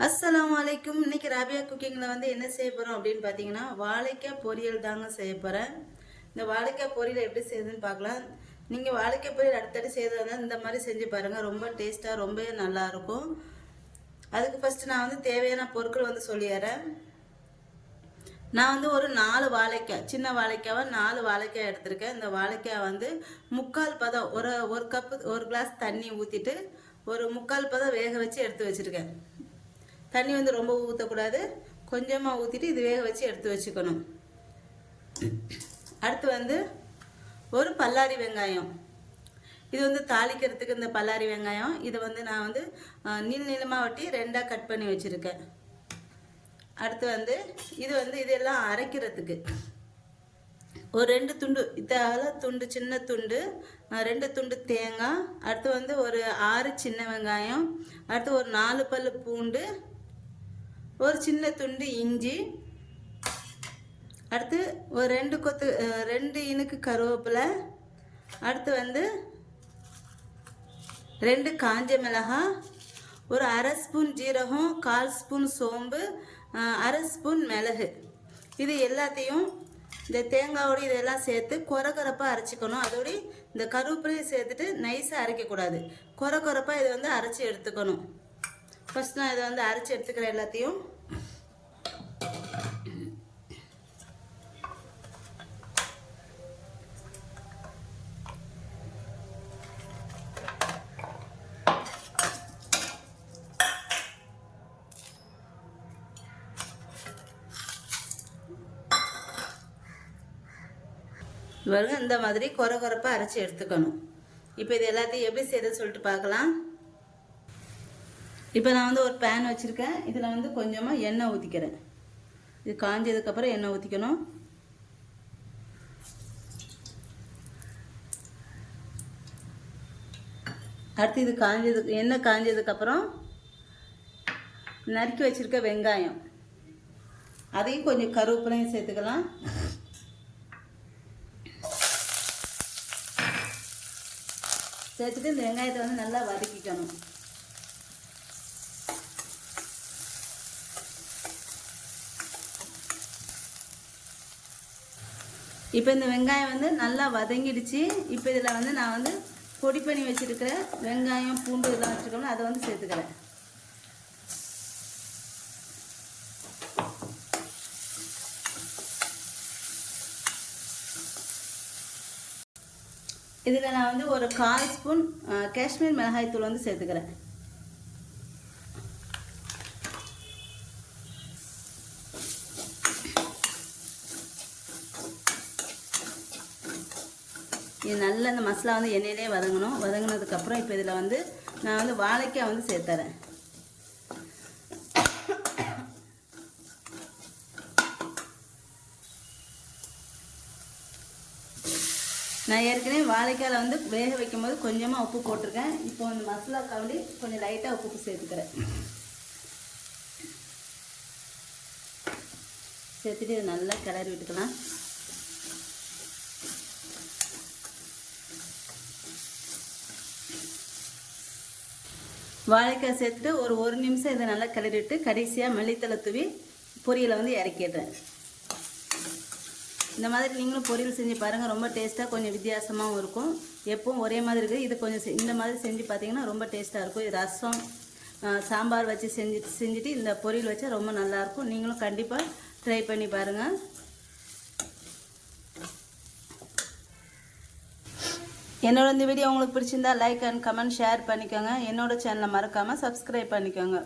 அஸ்ஸலாமு அலைக்கும். இன்னைக்கு ராபியா குக்கிங்கில் வந்து என்ன செய்ய போகிறோம் அப்படின்னு பார்த்தீங்கன்னா, வாழைக்காய் பொரியல் தாங்க செய்ய போகிறேன். இந்த வாழைக்காய் பொரியல் எப்படி செய்யுதுன்னு பார்க்கலாம். நீங்கள் வாழைக்காய் பொரியல் அடுத்தடுத்து செய்யறதா இந்த மாதிரி செஞ்சு பாருங்கள். ரொம்ப டேஸ்ட்டாக ரொம்ப நல்லாயிருக்கும். அதுக்கு ஃபஸ்ட்டு நான் வந்து தேவையான பொருட்கள் வந்து சொல்லிடுறேன். நான் வந்து ஒரு 4 வாழைக்காய், சின்ன வாழைக்காவை 4 வாழைக்காய் எடுத்திருக்கேன். இந்த வாழைக்காய் வந்து 3/4 பதம், ஒரு கப்பு 1 கிளாஸ் தண்ணி ஊற்றிட்டு ஒரு 3/4 பதம் வேக வச்சு எடுத்து வச்சுருக்கேன். தண்ணி வந்து ரொம்ப ஊற்றக்கூடாது, கொஞ்சமாக ஊற்றிட்டு இது வேக வச்சு எடுத்து வச்சுக்கணும். அடுத்து வந்து ஒரு பல்லாரி வெங்காயம், இது வந்து தாளிக்கிறதுக்கு இந்த பல்லாரி வெங்காயம். இதை வந்து நான் வந்து நீளமாக வெட்டி 2ஆக கட் பண்ணி வச்சுருக்கேன். அடுத்து வந்து இதெல்லாம் அரைக்கிறதுக்கு ஒரு 2 துண்டு, இதால் துண்டு, சின்ன துண்டு 2 துண்டு தேங்காய். அடுத்து வந்து ஒரு 6 சின்ன வெங்காயம். அடுத்து ஒரு 4 பல் பூண்டு, ஒரு சின்ன துண்டு இஞ்சி. அடுத்து ஒரு 2 இனுக்கு கருவேப்பிலை. அடுத்து வந்து 2 காஞ்ச மிளகாய், ஒரு 1/2 ஸ்பூன் ஜீரகம், 1/4 ஸ்பூன் சோம்பு, 1/2 ஸ்பூன் மிளகு. இது எல்லாத்தையும் இந்த தேங்காயோடு இதெல்லாம் சேர்த்து கொரப்பாக அரைச்சிக்கணும். அதோடு இந்த கருவேப்பிலையும் சேர்த்துட்டு நைஸாக அரைக்கக்கூடாது, கொரப்பாக இதை வந்து அரைச்சி எடுத்துக்கணும். ஃபஸ்ட் நான் இதை வந்து அரைச்சி எடுத்துக்கிறேன் எல்லாத்தையும். பாருங்க, இந்த மாதிரி கொரப்பாக அரைச்சி எடுத்துக்கணும். இப்போ இது எல்லாத்தையும் எப்படி செய்யறது சொல்லிட்டு பார்க்கலாம். இப்போ நான் வந்து ஒரு பேன் வச்சுருக்கேன். இதில் வந்து கொஞ்சமாக எண்ணெய் ஊற்றிக்கிறேன். இது காஞ்சதுக்கப்புறம் எண்ணெய் ஊற்றிக்கணும். அடுத்து இது எண்ணெய் காஞ்சதுக்கப்புறம் நறுக்கி வச்சுருக்க வெங்காயம், அதையும் கொஞ்சம் கருவேப்பிலையும் சேர்த்துக்கலாம். சேர்த்துட்டு இந்த வெங்காயத்தை வந்து நல்லா வதக்கிக்கணும். இப்போ இந்த வெங்காயம் வந்து நல்லா வதங்கிடுச்சு. இப்போ இதில் வந்து நான் வந்து பொடி பண்ணி வச்சுருக்கிற வெங்காயம், பூண்டு இதெல்லாம் வச்சுருக்கோம்னா அதை வந்து சேர்த்துக்கிறேன். இதில் நான் வந்து ஒரு 1/4 ஸ்பூன் காஷ்மீர் மிளகாய் தூள் வந்து சேர்த்துக்கிறேன். இது நல்ல இந்த மசாலா வந்து எண்ணெயிலே வதங்கணும். வதங்கினதுக்கப்புறம் இப்போ இதில் வந்து நான் வந்து வாழைக்காய் வந்து சேர்த்துறேன். நான் ஏற்கனவே வாழைக்காயில் வந்து வேக வைக்கும்போது கொஞ்சமாக உப்பு போட்டிருக்கேன். இப்போ அந்த மசாலா கலந்து கொஞ்சம் லைட்டாக உப்பு சேர்த்துக்கிறேன். சேர்த்துட்டு இது நல்லா கிளறி விட்டுக்கலாம். வாழைக்காய் சேர்த்துட்டு ஒரு நிமிஷம் இதை நல்லா கிளறி விட்டு கடைசியாக மல்லித்தலை தூவி பொரியலை வந்து இறக்கிடுறேன். இந்த மாதிரி நீங்களும் பொரியல் செஞ்சு பாருங்கள். ரொம்ப டேஸ்ட்டாக, கொஞ்சம் வித்தியாசமாகவும் இருக்கும். எப்பவும் ஒரே மாதிரி இருக்குது. இது கொஞ்சம் இந்த மாதிரி செஞ்சு பார்த்தீங்கன்னா ரொம்ப டேஸ்ட்டாக இருக்கும். இது ரசம், சாம்பார் வச்சு செஞ்சுட்டு இந்த பொரியல் வச்சா ரொம்ப நல்லாயிருக்கும். நீங்களும் கண்டிப்பாக ட்ரை பண்ணி பாருங்கள். என்னோட இந்த வீடியோ உங்களுக்கு பிடிச்சிருந்தா லைக் அண்ட் கமெண்ட் ஷேர் பண்ணிக்கோங்க. என்னோட சேனலை மறக்காமல் சப்ஸ்கிரைப் பண்ணிக்கோங்க.